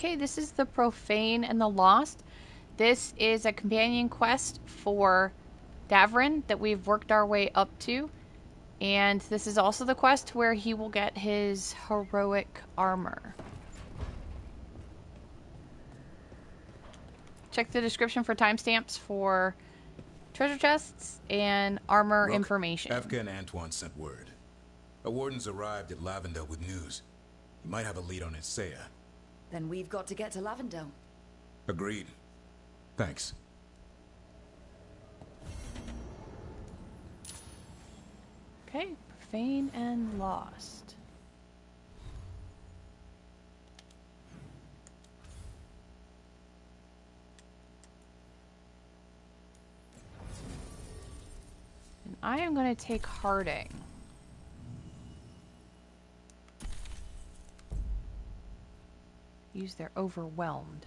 Okay, this is the Profane and the Lost. This is a companion quest for Davrin that we've worked our way up to. And this is also the quest where he will get his heroic armor. Check the description for timestamps for treasure chests and armor Rook, information. Efka and Antoine sent word. A Warden's arrived at Lavendel with news. He might have a lead on Isaiah. Then we've got to get to Lavendel. Agreed. Thanks. Okay, Profane and Lost. And I am going to take Harding. Use their Overwhelmed.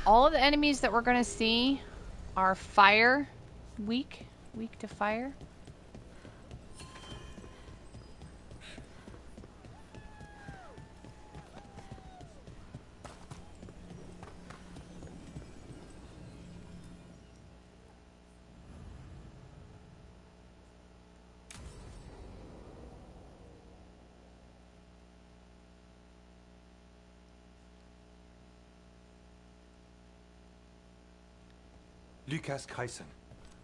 All of the enemies that we're going to see are fire weak to fire. Lucas Kreisen,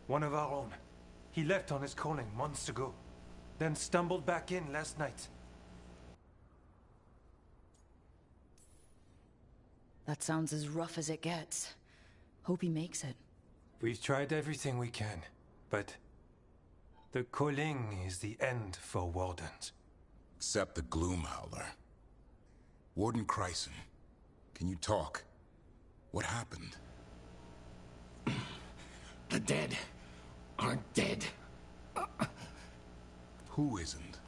one of our own. He left on his calling months ago, then stumbled back in last night. That sounds as rough as it gets. Hope he makes it. We've tried everything we can, but the calling is the end for Wardens. Except the Gloomhowler. Warden Kreisen, can you talk? What happened? The dead aren't dead. Who isn't?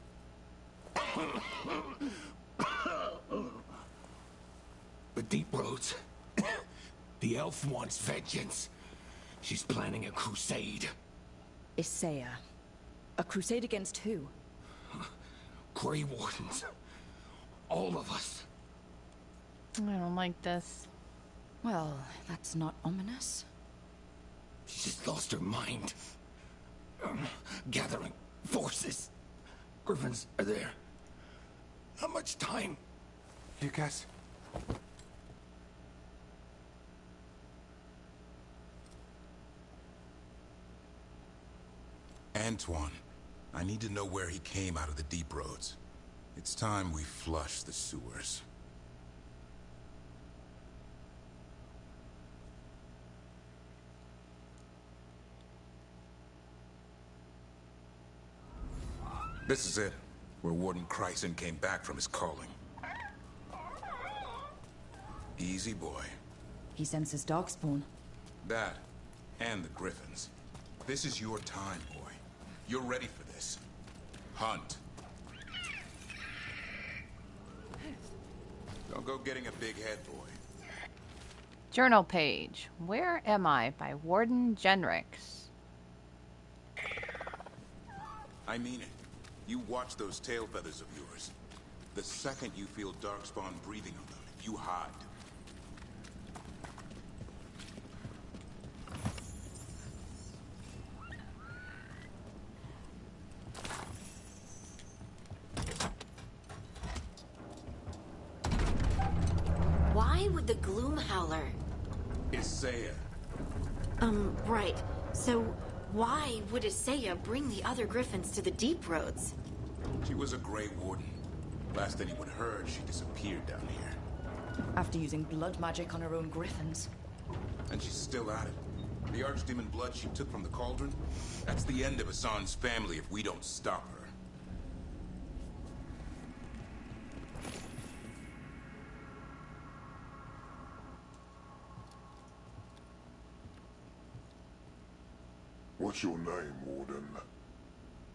The Deep Roads. The elf wants vengeance. She's planning a crusade. Isaiah. A crusade against who? Grey Wardens. All of us. I don't like this. Well, that's not ominous. She just lost her mind. Gathering forces. Griffins are there. How much time? Lucas? Antoine, I need to know where he came out of the Deep Roads. It's time we flush the sewers. This is it, where Warden Kreisen came back from his calling. Easy, boy. He senses darkspawn. That, and the Griffins. This is your time, boy. You're ready for this. Hunt. Don't go getting a big head, boy. Journal page. Where Am I? By Warden Genrix. I mean it. You watch those tail feathers of yours. The second you feel darkspawn breathing on them, you hide. Why would the Gloomhowler? Isaiah. Right. So, why would Isaiah bring the other Griffins to the Deep Roads? She was a Grey Warden. Last anyone heard, she disappeared down here. After using blood magic on her own griffins. And she's still at it. The archdemon blood she took from the cauldron? That's the end of Hassan's family if we don't stop her. What's your name, Warden?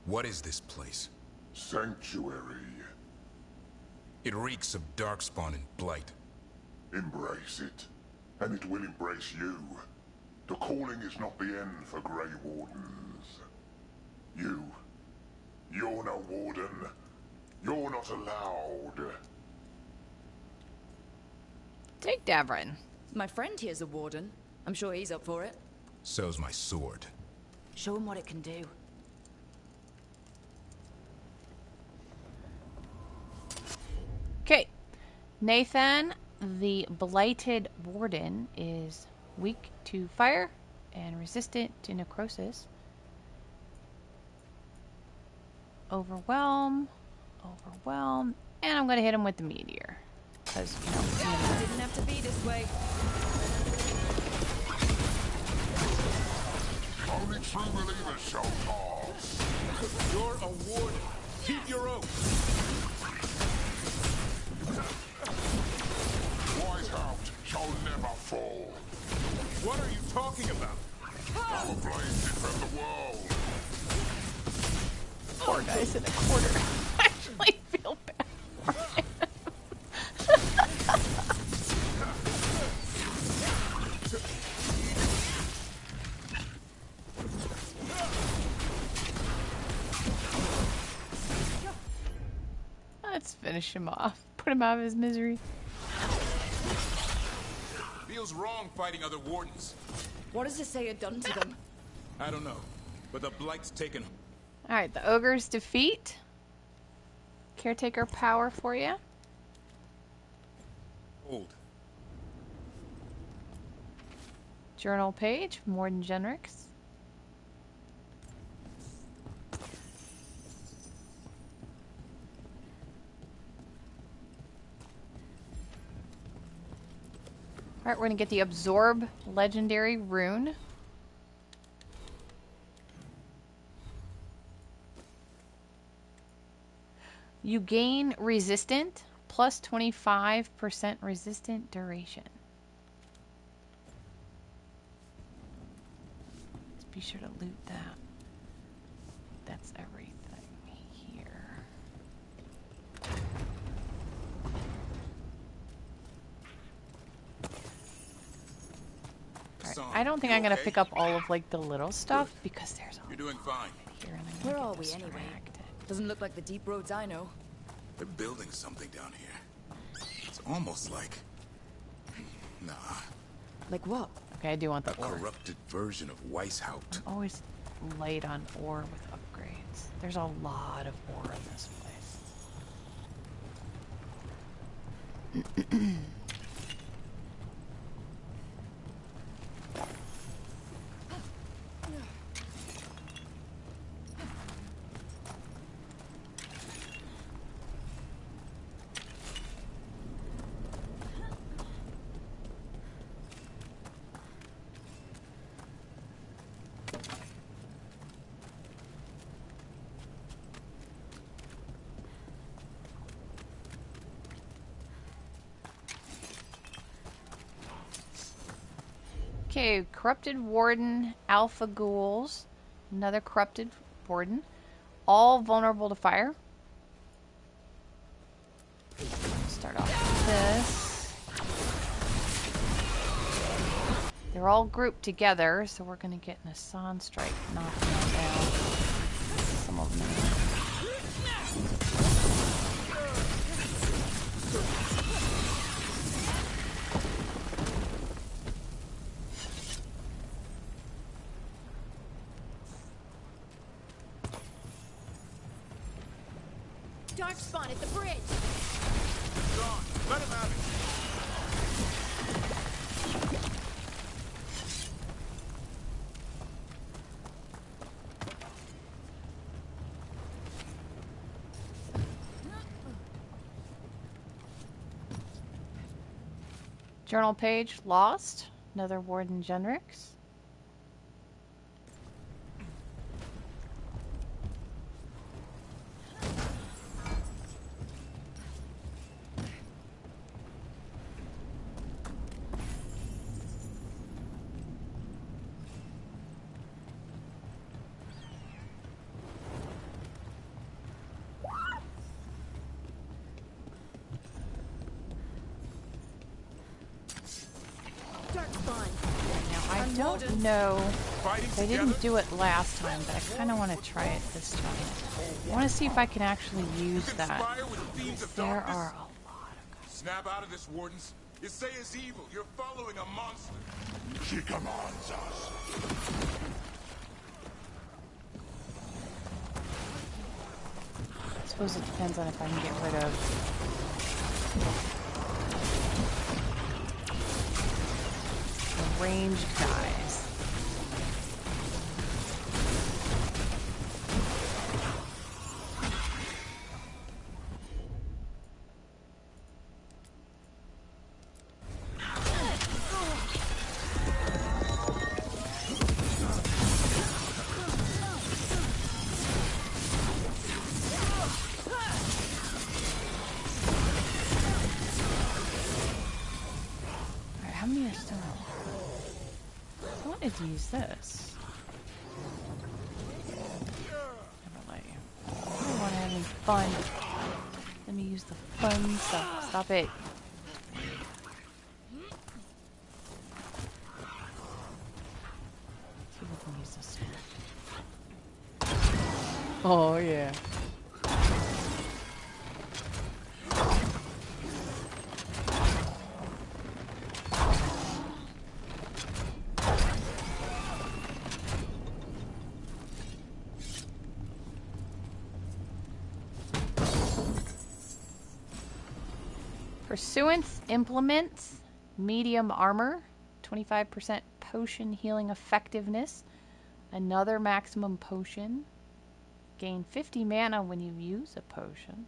What is this place? Sanctuary. It reeks of darkspawn and blight. Embrace it, and it will embrace you. The calling is not the end for Grey Wardens. You're no Warden. You're not allowed. Take Davrin. My friend here's a warden. I'm sure he's up for it. So's my sword. Show him what it can do. Okay. Nathan, the Blighted Warden, is weak to fire and resistant to necrosis. Overwhelm. Overwhelm. And I'm going to hit him with the meteor. Because, you know, It didn't have to be this way. Only true believers shall pass. You're a warden. Keep your oath. Whiteout shall never fall. What are you talking about? Our blades defend the world. poor guy's in a corner. I actually feel bad for him. Let's finish him off. Put him out of his misery. Feels wrong fighting other wardens. What does it say had done to them? I don't know, but the Blight's taken. Alright, the ogre's defeat. Caretaker power for you. Hold. Journal page, Warden Genrix. Alright, we're going to get the Absorb Legendary Rune. You gain resistant, plus 25% resistant duration. Let's be sure to loot that. That's everything here. Right. I don't think I'm going to pick up all of like the little stuff because there's all You're doing fine. here and I'm Where gonna are get we anyway? distracted. Doesn't look like the deep roads I know. They're building something down here. It's almost like... Nah, Like what? Okay, I do want a the ore. corrupted version of Weishaupt. Always light on ore with upgrades. There's a lot of ore in this place. Okay, Corrupted Warden, Alpha Ghouls, another Corrupted Warden, all vulnerable to fire. Start off with this. They're all grouped together, so we're going to get an Asan Strike knocking them down. Some of them. Darkspawn at the bridge. Gone. Let him have it. Journal page lost. Another Warden Genrix. Darkspawn. Now, I don't know. Fighting I together? didn't do it last time, but I kind of want to try it this time. I want to see if I can actually use that. Conspire with fiends of There darkness? are a lot of guys. Snap out of this, Wardens. Isaya's evil. You're following a monster. She commands us. I suppose it depends on if I can get rid of the ranged guys. To use this. Never let you. I don't want to have any fun. Let me use the fun stuff. Stop it. See if we can use this. Oh yeah. Pursuance implements medium armor, 25% potion healing effectiveness, another maximum potion, gain 50 mana when you use a potion.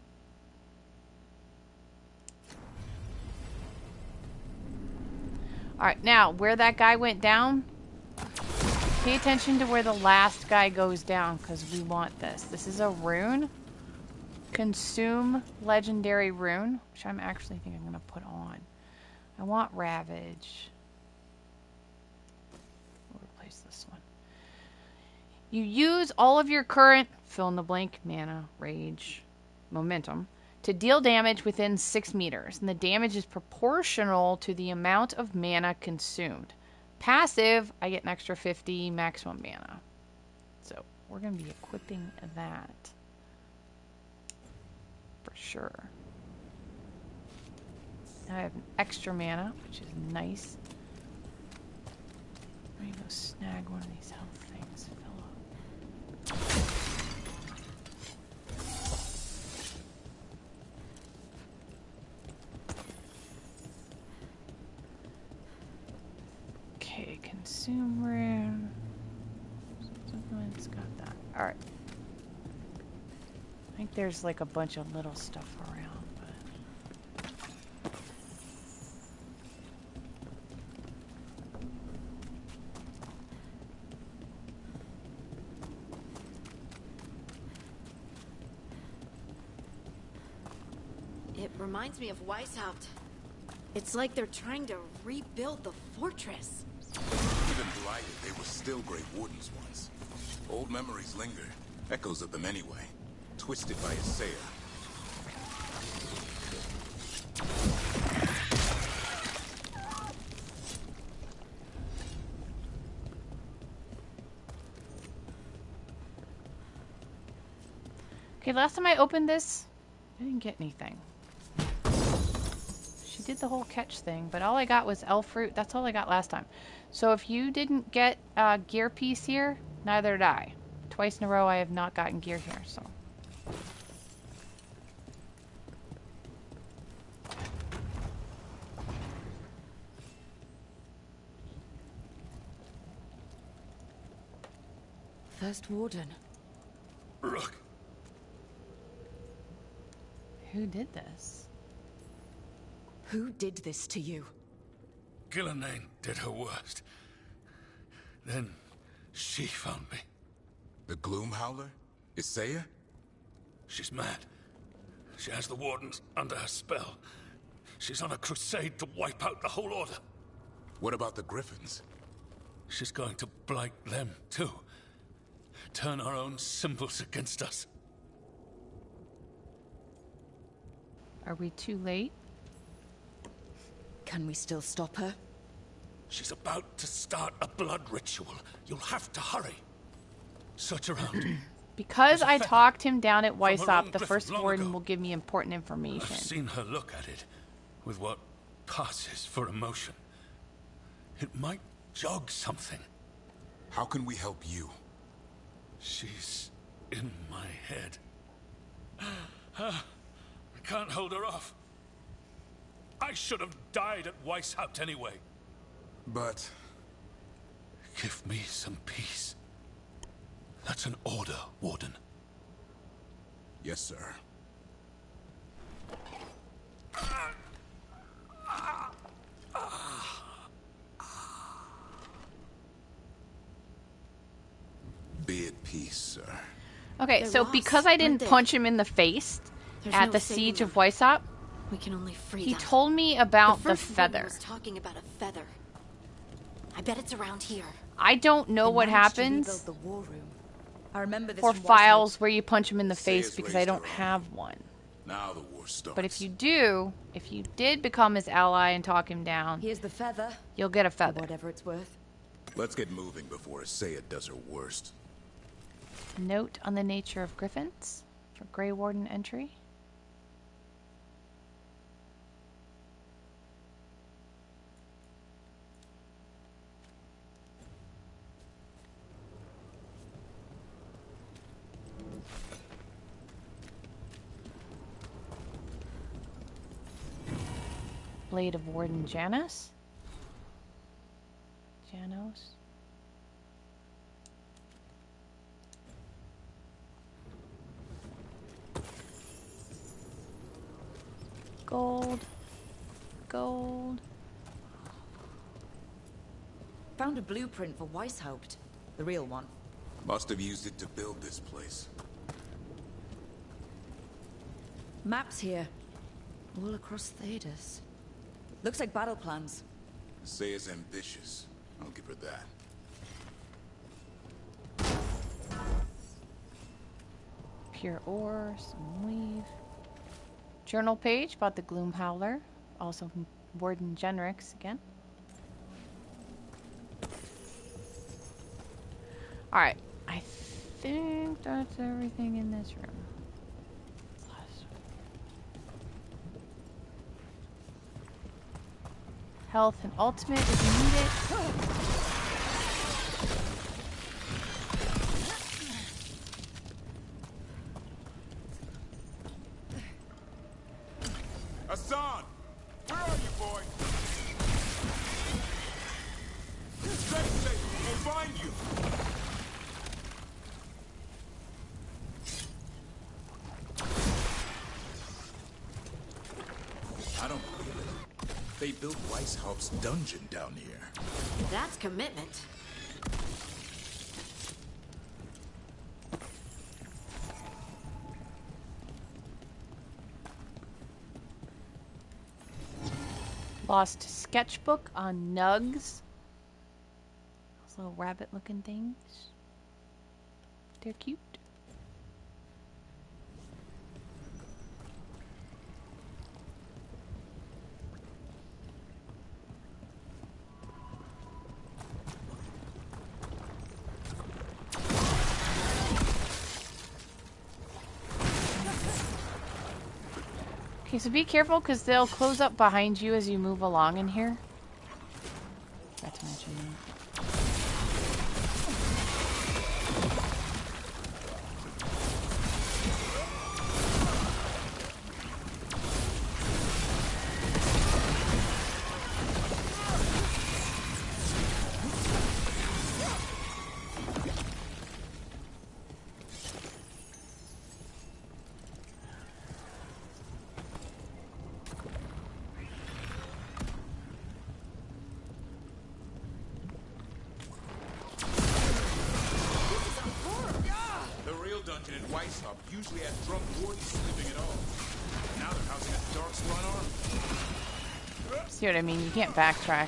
Alright, now where that guy went down, pay attention to where the last guy goes down because we want this. This is a rune. Consume legendary rune, which I'm actually think I'm going to put on. I want Ravage. We'll replace this one. You use all of your current fill in the blank mana, rage, momentum to deal damage within 6 meters, and the damage is proportional to the amount of mana consumed. Passive, I get an extra 50 maximum mana. So we're going to be equipping that. For sure. Now I have an extra mana, which is nice. I'm gonna go snag one of these health things. Fill up. Okay, consume rune. It's got that. Alright. I think there's like a bunch of little stuff around, but... It reminds me of Weishaupt. It's like they're trying to rebuild the fortress. Even blighted, they were still Great Wardens once. Old memories linger. Echoes of them anyway. Twisted by Isaiah. Okay, last time I opened this, I didn't get anything. She did the whole catch thing, but all I got was elf fruit. That's all I got last time. So if you didn't get a gear piece here, neither did I. Twice in a row I have not gotten gear here, so... First Warden. Look. Who did this? Who did this to you? Gillenane did her worst. Then she found me. The Gloom Howler? Isaiah? She's mad. She has the Wardens under her spell. She's on a crusade to wipe out the whole order. What about the Griffins? She's going to blight them, too. Turn our own symbols against us. Are we too late? Can we still stop her? She's about to start a blood ritual. You'll have to hurry. Search around. Because I feather talked him down at from her Weishaupt, own the cliff first long warden ago. will give me important I've information. seen her look at it with what passes for emotion. It might jog something. How can we help you? She's in my head. I can't hold her off. I should have died at Weishaupt anyway. But... Give me some peace. That's an order, Warden. Yes, sir. Be at peace, sir. Okay, They're so lost, because I didn't aren't they? punch him in the face There's at no the saving siege of them. Weishaupt, We can only free he them. told me about the first woman feather. was talking about a feather. I bet it's around here. I don't know They what managed to happens rebuild the war room. I remember this for from Weishaupt. files where you punch him in the Say face it's because I raised don't her have one. Now the war starts. But if you do, if you did become his ally and talk him down, Here's the feather, you'll get a for feather. whatever it's worth. Let's get moving before Asaya does her worst. Note on the nature of griffins for Grey Warden entry. Blade of Warden Janos. Gold. Gold. Found a blueprint for Weishaupt. The real one. Must have used it to build this place. Maps here. All across Thedas. Looks like battle plans. Asaya's ambitious. I'll give her that. Pure ore, some weave. Journal page about the Gloom Howler. Also from Warden Genrix again. Alright, I think that's everything in this room. Health and ultimate if you need it. Hassan! Where are you, boy? Stay safe. We'll find you. I don't believe it. They built Weishaupt's dungeon down here. That's commitment. Lost sketchbook on Nugs. Those little rabbit looking things. They're cute. Okay, so be careful because they'll close up behind you as you move along in here. Forgot to mention that. The real dungeon in Weishaupt usually had drunk wardens sleeping at all. Now they're housing a darkspawn army. See what I mean? You can't backtrack.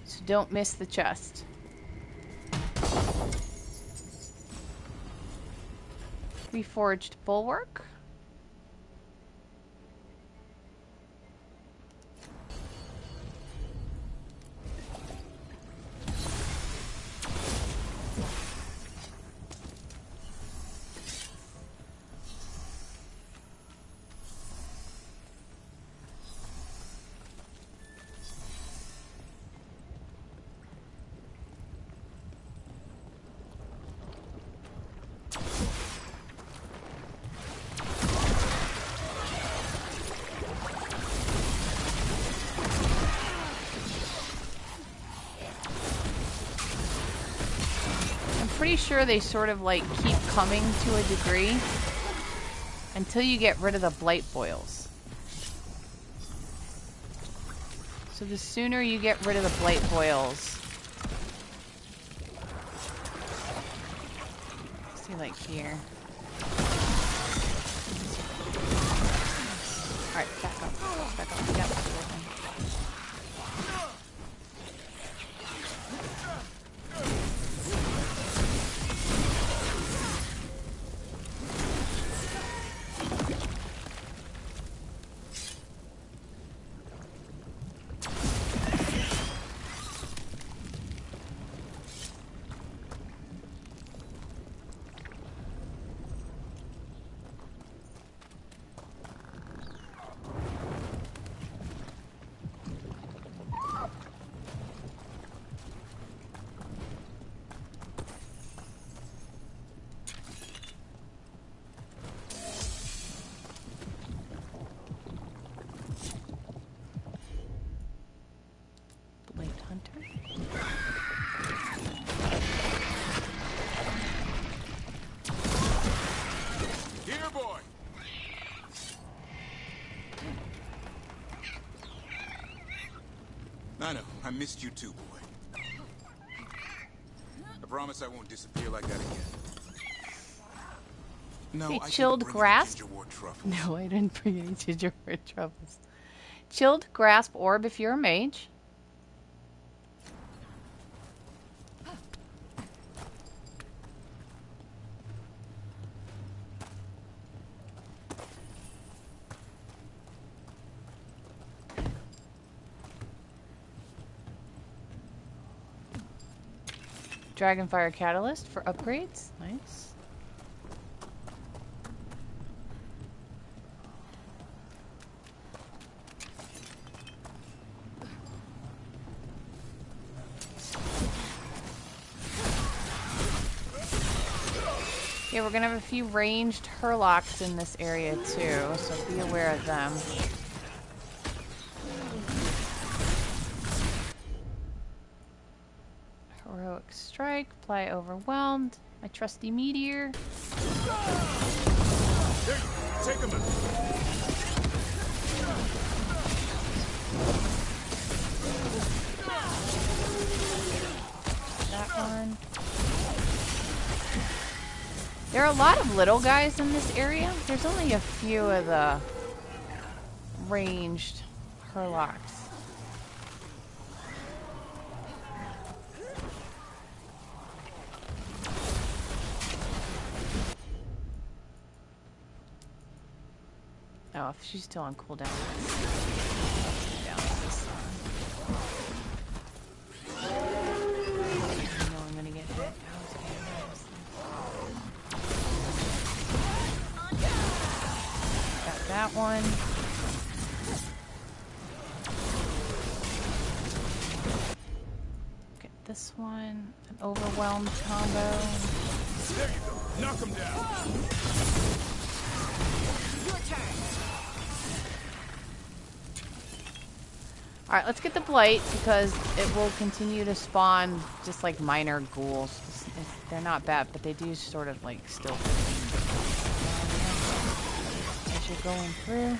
So don't miss the chest. Reforged bulwark. pretty sure they sort of like keep coming to a degree until you get rid of the blight boils. So the sooner you get rid of the blight boils, see like here. All right, back up, back up. We got this working. I know. I missed you too, boy. I promise I won't disappear like that again. No, Hey, I chilled grasp? No, I didn't bring any gingerwort truffles. Chilled grasp orb if you're a mage. Dragonfire Catalyst for upgrades. Nice. Yeah, we're gonna have a few ranged Hurlocks in this area too, so be aware of them. Heroic Strike, apply Overwhelmed, my trusty Meteor. Here, take him. That one. There are a lot of little guys in this area. There's only a few of the ranged Hurlocks. Oh, if she's still on cooldown. Down this one. I know I'm gonna get hit. Got that one. Get this one. An overwhelmed combo. There you go. Knock him down. Your turn. Alright, let's get the blight because it will continue to spawn just like minor ghouls. They're not bad, but they do sort of like still as you're going through.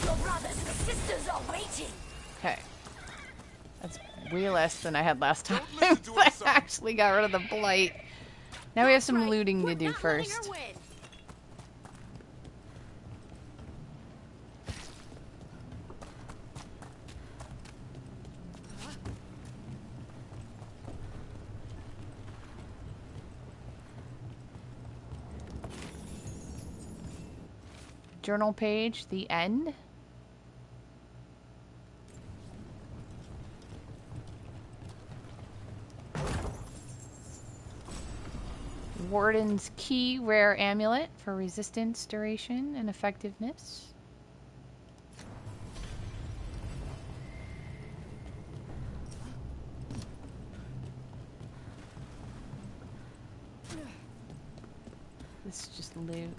Your brothers and sisters are waiting. Okay. That's way less than I had last time. I actually got rid of the blight. Now we have some looting to do first. Journal page, the end. Warden's Key, rare amulet for resistance, duration, and effectiveness. This is just loot.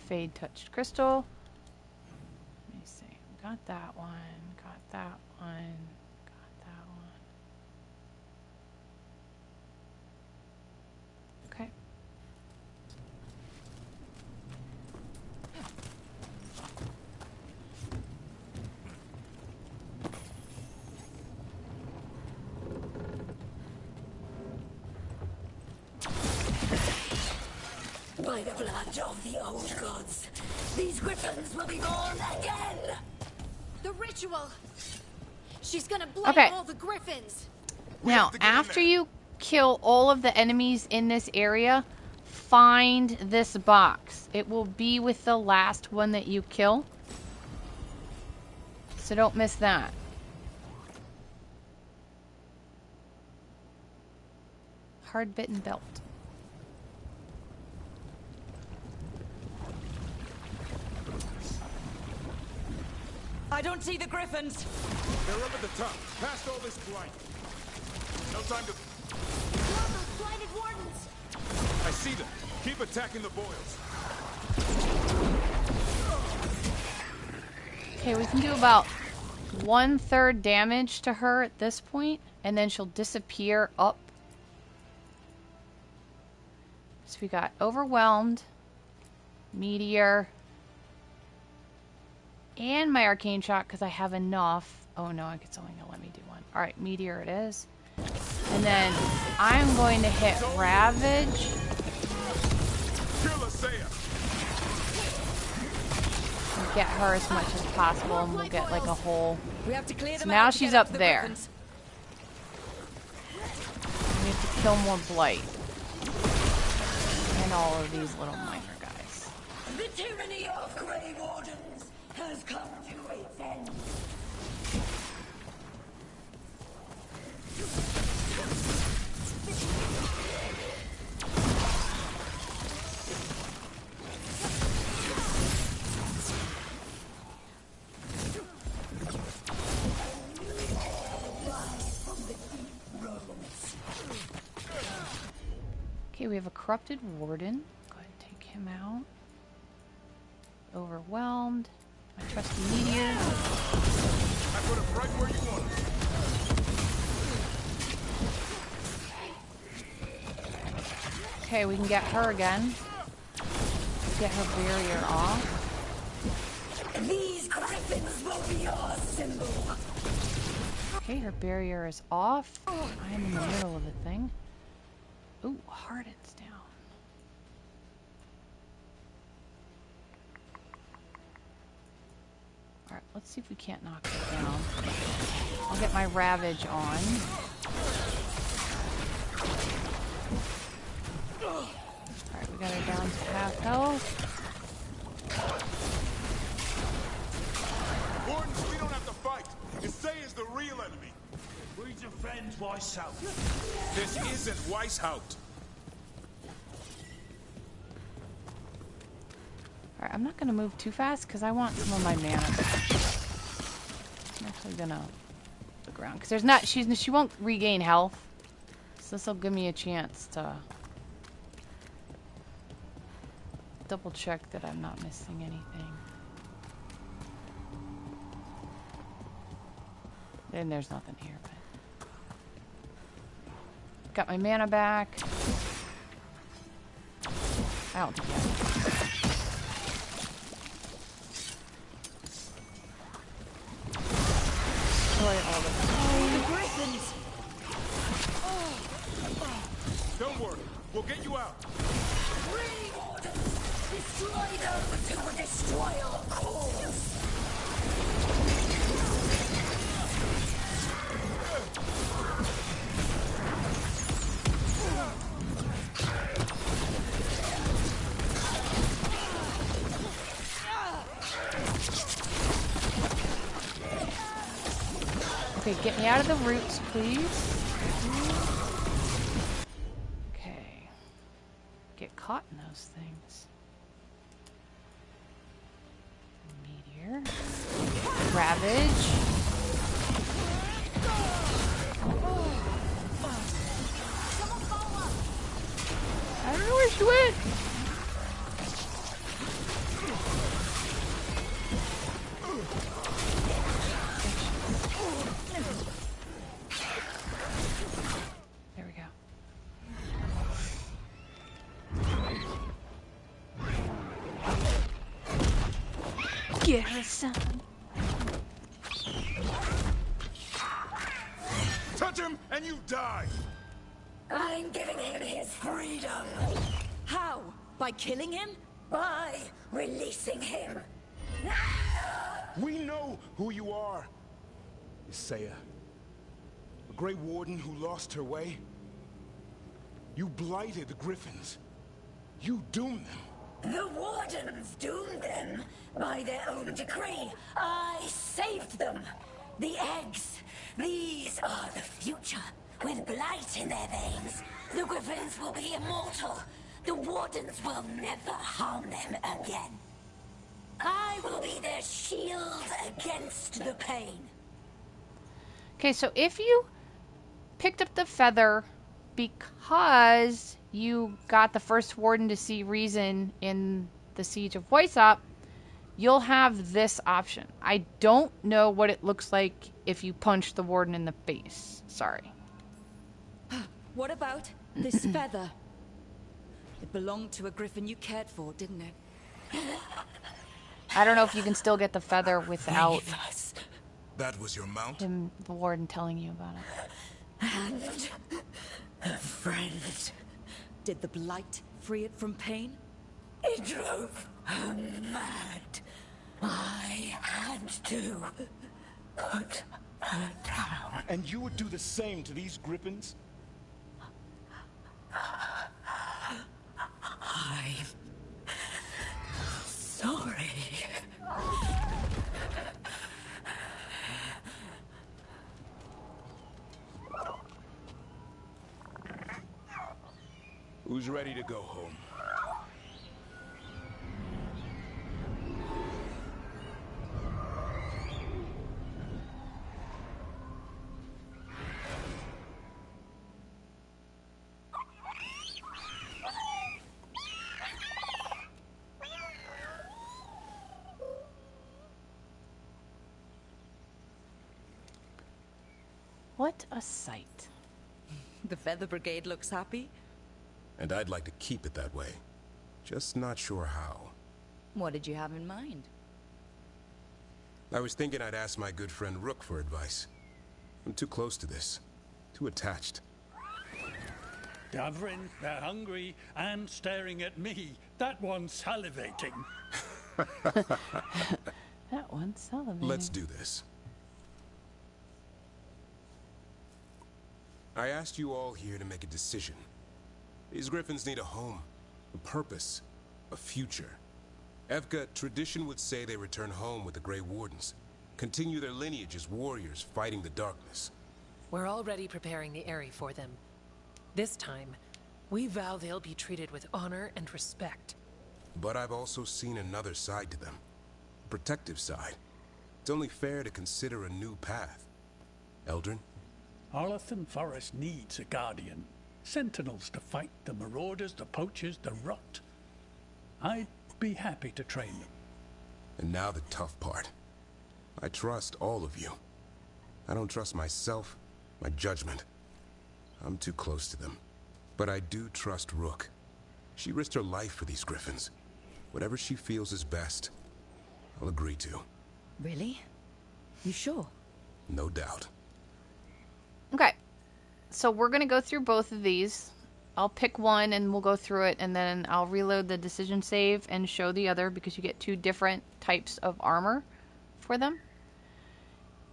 Fade touched crystal. Let me see. Got that one. Got that one. Got that one. Okay. By the blood of the old gods, these griffins will be born again! The ritual! She's gonna blame Okay. all the griffins! Now, after you kill all of the enemies in this area, find this box. It will be with the last one that you kill. So don't miss that. Hard-bitten belt. I don't see the griffins! They're up at the top, past all this blight. No time to... All those blinded wardens! I see them. Keep attacking the boils. Okay, we can do about 1/3 damage to her at this point, and then she'll disappear up. So we got Overwhelmed, Meteor, and my Arcane Shot because I have enough. Oh no, it's only gonna let me do one. Alright, Meteor it is. And then I'm going to hit Ravage. And get her as much as possible, and we'll get like a whole... We have to clear So them now out to she's get up to the there. griffins. We have to kill more Blight. And all of these little minor guys. The tyranny of Grey Wardens has come to its end. Okay, we have a Corrupted Warden. Go ahead and take him out. Overwhelmed. My trusty Meteor. I put him right where you want him. Okay, we can get her again. Get her barrier off. These griffins will be our symbol. Okay, her barrier is off. I'm in the middle of the thing. Ooh, Harden's down. Alright, let's see if we can't knock her down. I'll get my Ravage on. Alright, we got her down to half health. Wardens, we don't have to fight. Isay is the real enemy. We defend Weishaupt. This isn't Weishaupt. Alright, I'm not going to move too fast because I want some of my mana back. I'm actually going to look around because there's not, she won't regain health. So this will give me a chance to double check that I'm not missing anything. And there's nothing here, but got my mana back. I don't think I have. Destroy all the Griffins! Don't worry, we'll get you out. Grey Wardens! Destroy them to destroy our cause! Okay, get me out of the roots, please. Okay. Get caught in those things. Meteor. Ravage. I don't know where she went. Garrison. Touch him and you die! I'm giving him his freedom How? By killing him? by releasing him. We know who you are. Isaiah. A Grey Warden who lost her way. You blighted the Griffins. You doomed them. The Wardens doomed them by their own decree. I saved them. The eggs. These are the future. With blight in their veins, the Griffins will be immortal. The Wardens will never harm them again. I will be their shield against the pain. Okay, so if you picked up the feather because you got the first warden to see reason in the Siege of Weissop, you'll have this option. I don't know what it looks like if you punch the warden in the face. Sorry. What about this feather? It belonged to a griffin you cared for, didn't it? I don't know if you can still get the feather without That was your mount? him, the warden, telling you about it. And a friend. Did the blight free it from pain? It drove her mad. I had to put her down. And you would do the same to these Griffins? I'm sorry. Who's ready to go home? What a sight. The Feather Brigade looks happy. And I'd like to keep it that way. Just not sure how. What did you have in mind? I was thinking I'd ask my good friend Rook for advice. I'm too close to this. Too attached. Davrin, they're hungry and staring at me. That one's salivating. That one's salivating. Let's do this. I asked you all here to make a decision. These Griffins need a home, a purpose, a future. Evka, tradition would say they return home with the Grey Wardens. Continue their lineage as warriors fighting the darkness. We're already preparing the Eyrie for them. This time, we vow they'll be treated with honor and respect. But I've also seen another side to them. A protective side. It's only fair to consider a new path. Eldrin? Arlathan Forest needs a guardian. Sentinels to fight the marauders, the poachers, the rot. I'd be happy to train them. And now the tough part. I trust all of you. I don't trust myself, my judgment. I'm too close to them. But I do trust Rook. She risked her life for these Griffins. Whatever she feels is best, I'll agree to. Really? You sure? No doubt. Okay. So we're going to go through both of these. I'll pick one and we'll go through it, and then I'll reload the decision save and show the other, because you get two different types of armor for them.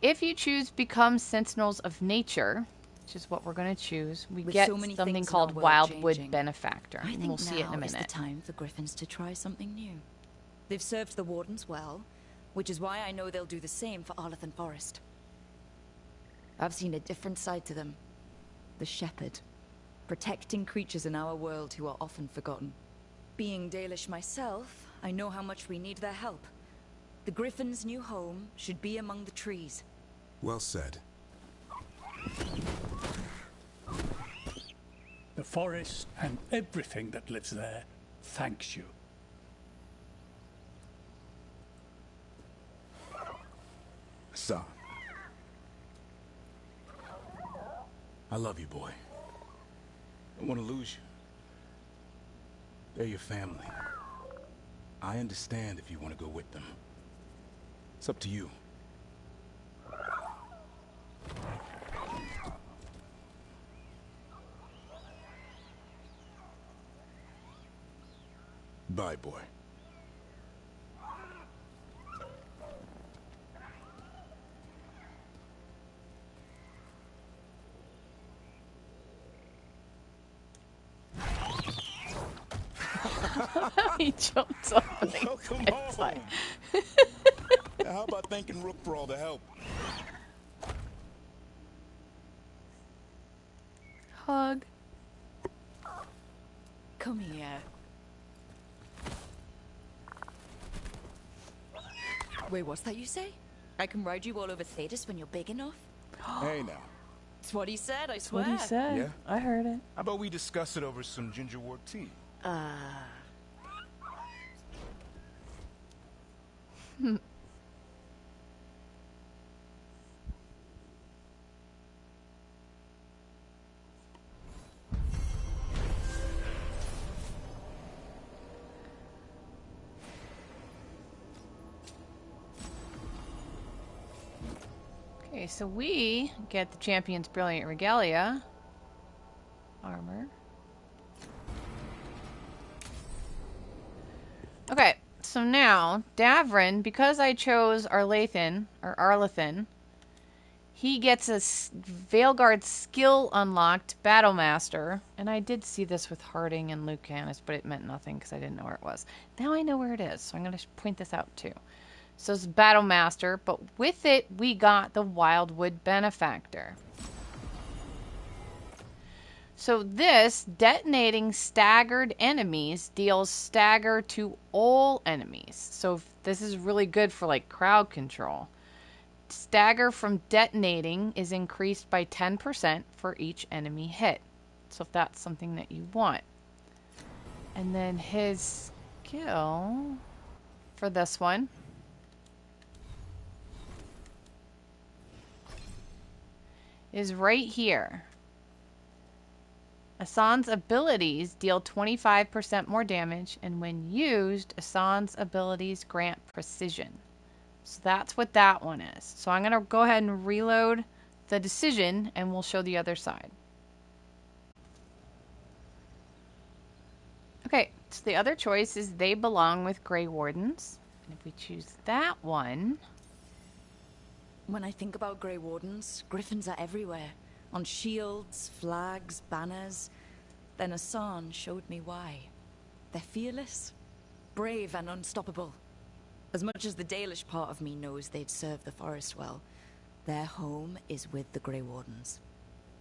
If you choose Become Sentinels of Nature, which is what we're going to choose, we With get so many something things in called our world Wildwood changing, Benefactor. I And think we'll see it in a now is minute. the time for Griffins to try something new. They've served the Wardens well, which is why I know they'll do the same for Arlathan Forest. I've seen a different side to them. The Shepherd. Protecting creatures in our world who are often forgotten. Being Dalish myself, I know how much we need their help. The Griffin's new home should be among the trees. Well said. The forest and everything that lives there thanks you. Son. I love you, boy. Don't want to lose you. They're your family. I understand if you want to go with them. It's up to you. Bye, boy. He jumps up. Welcome home. How about thanking Rook for all the help? Hug. Come here. Wait, what's that you say? I can ride you all over Thetis when you're big enough? Hey now. That's what he said, I swear. What he said. Yeah? I heard it. How about we discuss it over some gingerwort tea? Okay, so we get the Champion's Brilliant Regalia armor. Okay, so now Davrin, because I chose Arlathan, he gets a Veilguard skill unlocked, Battlemaster, and I did see this with Harding and Lucanus, but it meant nothing because I didn't know where it was. Now I know where it is, so I'm going to point this out too. So it's Battlemaster, but with it we got the Wildwood Benefactor. So this, detonating staggered enemies, deals stagger to all enemies. So this is really good for like crowd control. Stagger from detonating is increased by 10% for each enemy hit. So if that's something that you want. And then his skill for this one is right here. Asan's abilities deal 25% more damage, and when used, Asan's abilities grant precision. So that's what that one is. So I'm going to go ahead and reload the decision, and we'll show the other side. Okay, so the other choice is they belong with Grey Wardens. And if we choose that one... When I think about Grey Wardens, griffins are everywhere. On shields, flags, banners. Then Asan showed me why. They're fearless, brave and unstoppable. As much as the Dalish part of me knows they'd serve the forest well, their home is with the Grey Wardens.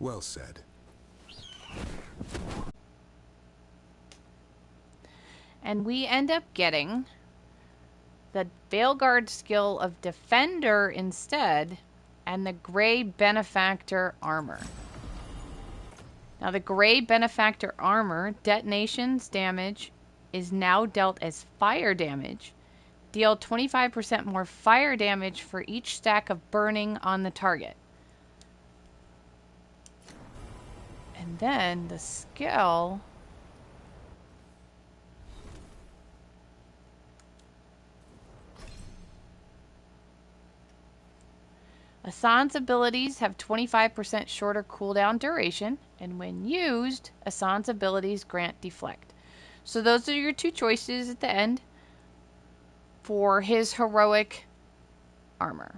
Well said. And we end up getting the Veilguard skill of Defender instead, and the Grey Benefactor Armor. Now the Grey Benefactor Armor, detonations damage is now dealt as fire damage. Deal 25% more fire damage for each stack of burning on the target. And then the skill... Asan's abilities have 25% shorter cooldown duration, and when used, Asan's abilities grant deflect. So those are your two choices at the end for his heroic armor.